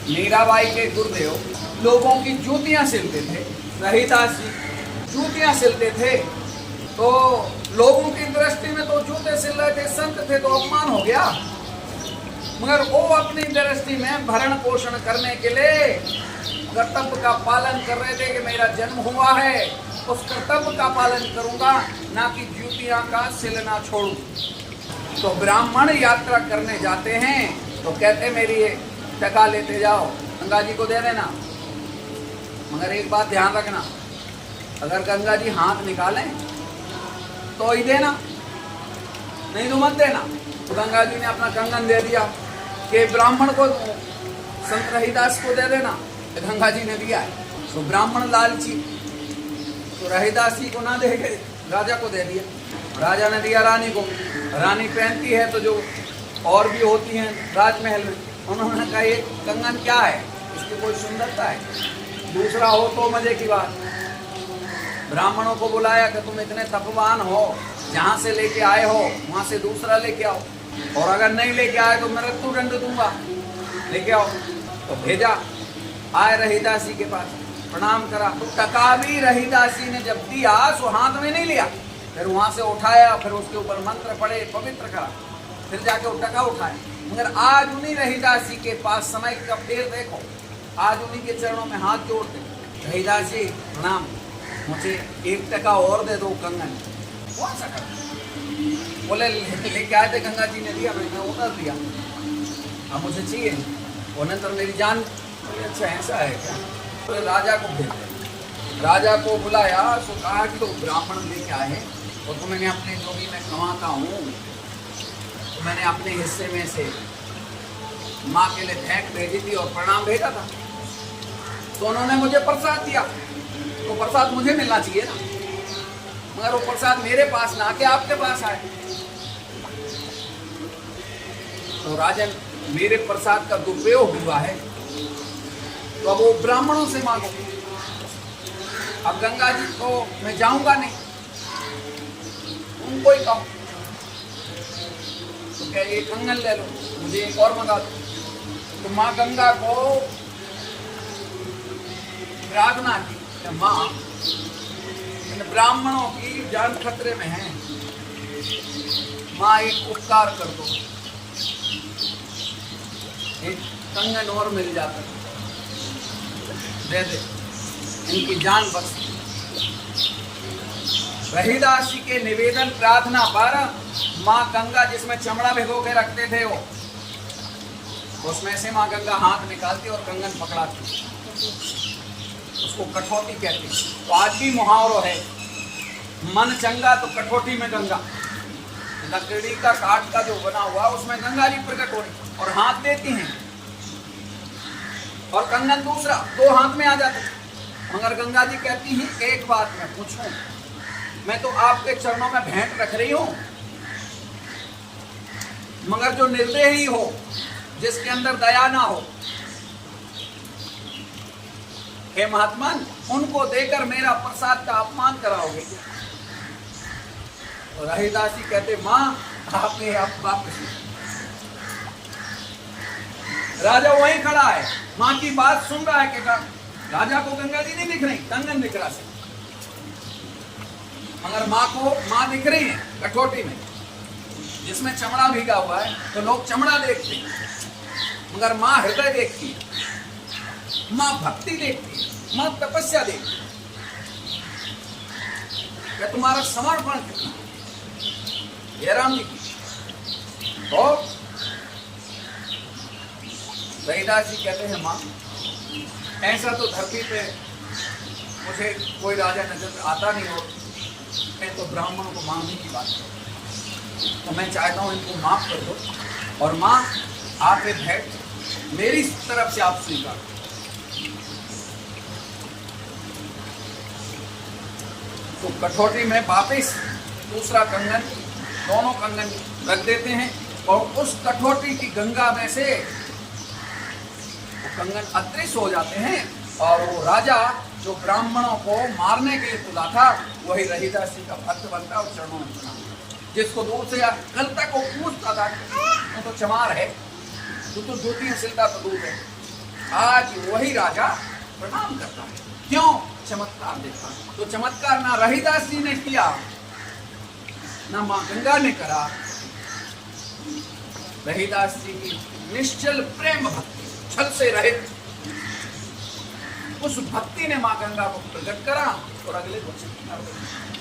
मीराबाई के गुरुदेव लोगों की जूतियां सिलते थे, रहीदास जी जूतियां सिलते थे, तो लोगों की दृष्टि में तो जूते सिल रहे थे, संत थे तो अपमान हो गया। मगर वो अपनी दृष्टि में भरण पोषण करने के लिए कर्तव्य का पालन कर रहे थे कि मेरा जन्म हुआ है, उस कर्तव्य का पालन करूंगा, ना कि जूतियां का सिलना छोड़ूं। तो ब्राह्मण यात्रा करने जाते हैं तो कहते मेरी टका लेते जाओ, गंगा जी को दे देना। मगर एक बात ध्यान रखना, अगर गंगा जी हाथ निकालें तो ही देना, नहीं तो मत देना। तो गंगा जी ने अपना कंगन दे दिया कि ब्राह्मण को, संत रहीदास को दे देना, तो गंगा जी ने दिया है। तो ब्राह्मण लालची, तो रहीदास जी को ना दे के राजा को दे दिया। राजा ने दिया रानी को, रानी पहनती है तो जो और भी होती हैं राजमहल में, उन्होंने कहा ये कंगन क्या है, इसकी कोई सुंदरता है, दूसरा हो तो मजे की बात। ब्राह्मणों को बुलाया कि तुम इतने तपवान हो, जहाँ से लेके आए हो वहाँ से दूसरा लेके आओ, और अगर नहीं लेके आए तो मृत्यु दंड दूंगा, लेके आओ। तो भेजा, आए रहीदास जी के पास, प्रणाम करा। तो टका भी रहीदास जी ने जब दिया सो हाथ में नहीं लिया, फिर वहाँ से उठाया, फिर उसके ऊपर मंत्र पढ़े, पवित्र करा, फिर जाके वो टका उठाया। मगर आज उन्हीं रहीदास जी के पास समय का फेर देखो, आज उन्हीं के चरणों में हाथ जोड़ते, रहीदास जी प्रणाम, मुझे 1 टका और दे दो कंगन। कौन सा कर बोले लेके आए थे, गंगा जी ने दिया, मैंने उधर दिया, अब मुझे चाहिए, उन्हें तो मेरी जान। अच्छा ऐसा है क्या? तो राजा को भेज दिया, राजा को बुलाया, सो कहा कि तो ब्राह्मण लेके आए और तो मैंने अपने जो भी मैं कमाता हूँ तो मैंने अपने हिस्से में से माँ के लिए भेंट भेजी थी और प्रणाम भेजा था, तो उन्होंने मुझे प्रसाद दिया, तो प्रसाद मुझे मिलना चाहिए ना, मगर वो प्रसाद मेरे पास ना के आपके पास आए। तो राजन मेरे प्रसाद का दुरुपयोग हुआ है, तो अब वो ब्राह्मणों से मांगो। अब गंगा जी को मैं जाऊंगा नहीं, उनको ही कहूं तो क्या ये कंगन ले लो, मुझे एक और मंगा दो। तो माँ गंगा को प्रार्थना की, माँ इन ब्राह्मणों की जान खतरे में है, माँ एक उपकार कर दो, एक कंगन और मिल जाता दे दे, इनकी जान बच। रहीदास जी के निवेदन प्रार्थना पर माँ गंगा जिसमें चमड़ा भिगो के रखते थे वो, उसमें से माँ गंगा हाथ निकालती और कंगन पकड़ाती, उसको कठौती कहती। तो आज भी मुहावरा है, मन चंगा तो कठौती में गंगा। लकड़ी का काठ का जो बना हुआ उसमें गंगा जी प्रकट हो रही और हाथ देती हैं, और कंगन दूसरा 2 हाथ में आ जाते। मगर गंगा जी कहती हैं एक बात मैं पूछूं, मैं तो आपके चरणों में भेंट रख रही हूं, मगर जो निर्दयी हो, जिसके अंदर दया ना हो, हे महात्मन, उनको देकर मेरा प्रसाद का अपमान कराओगे। और रहीदास जी कहते माँ आपने आप वापस। राजा वहीं खड़ा है, माँ की बात सुन रहा है कि राजा को गंगा जी नहीं दिख रही, कंगन दिख रहा है, मगर माँ को माँ दिख रही है कठौती में जिसमें चमड़ा भीगा हुआ है, तो लोग चमड़ा देखते हैं, मगर माँ हृदय देखती है, माँ भक्ति देखती है, माँ तपस्या देखती है कि तुम्हारा समर्पण कितना है। राम जी की तो रहीदास जी कहते हैं माँ ऐसा तो धरती पे मुझे कोई राजा नजर आता नहीं हो, मैं तो ब्राह्मणों को मांगने की बात करूं, तो मैं चाहता हूं इनको माफ कर दो, और माँ आप ये भेंट मेरी तरफ से आप स्वीकार। तो कठौती में वापिस दूसरा कंगन, दोनों कंगन रख देते हैं, और उस कठौती की गंगा में से कंगन अदृश्य हो जाते हैं, और वो राजा जो ब्राह्मणों को मारने के लिए तुला था वही रहीदास जी का भक्त बनता और चरणों में प्रणाम, जिसको दूर से कल तक वो पूछता था तो चमार है, तू तो धोती सिलता तो दूर है, आज वही राजा प्रणाम करता है। क्यों? चमत्कार देखा। तो चमत्कार ना रहीदास जी ने किया, ना मां गंगा ने करा। रहीदास जी की निश्चल प्रेम भक्ति, छल से रहित उस भक्ति ने मां गंगा को प्रकट करा और अगले को चमत्कार देखा।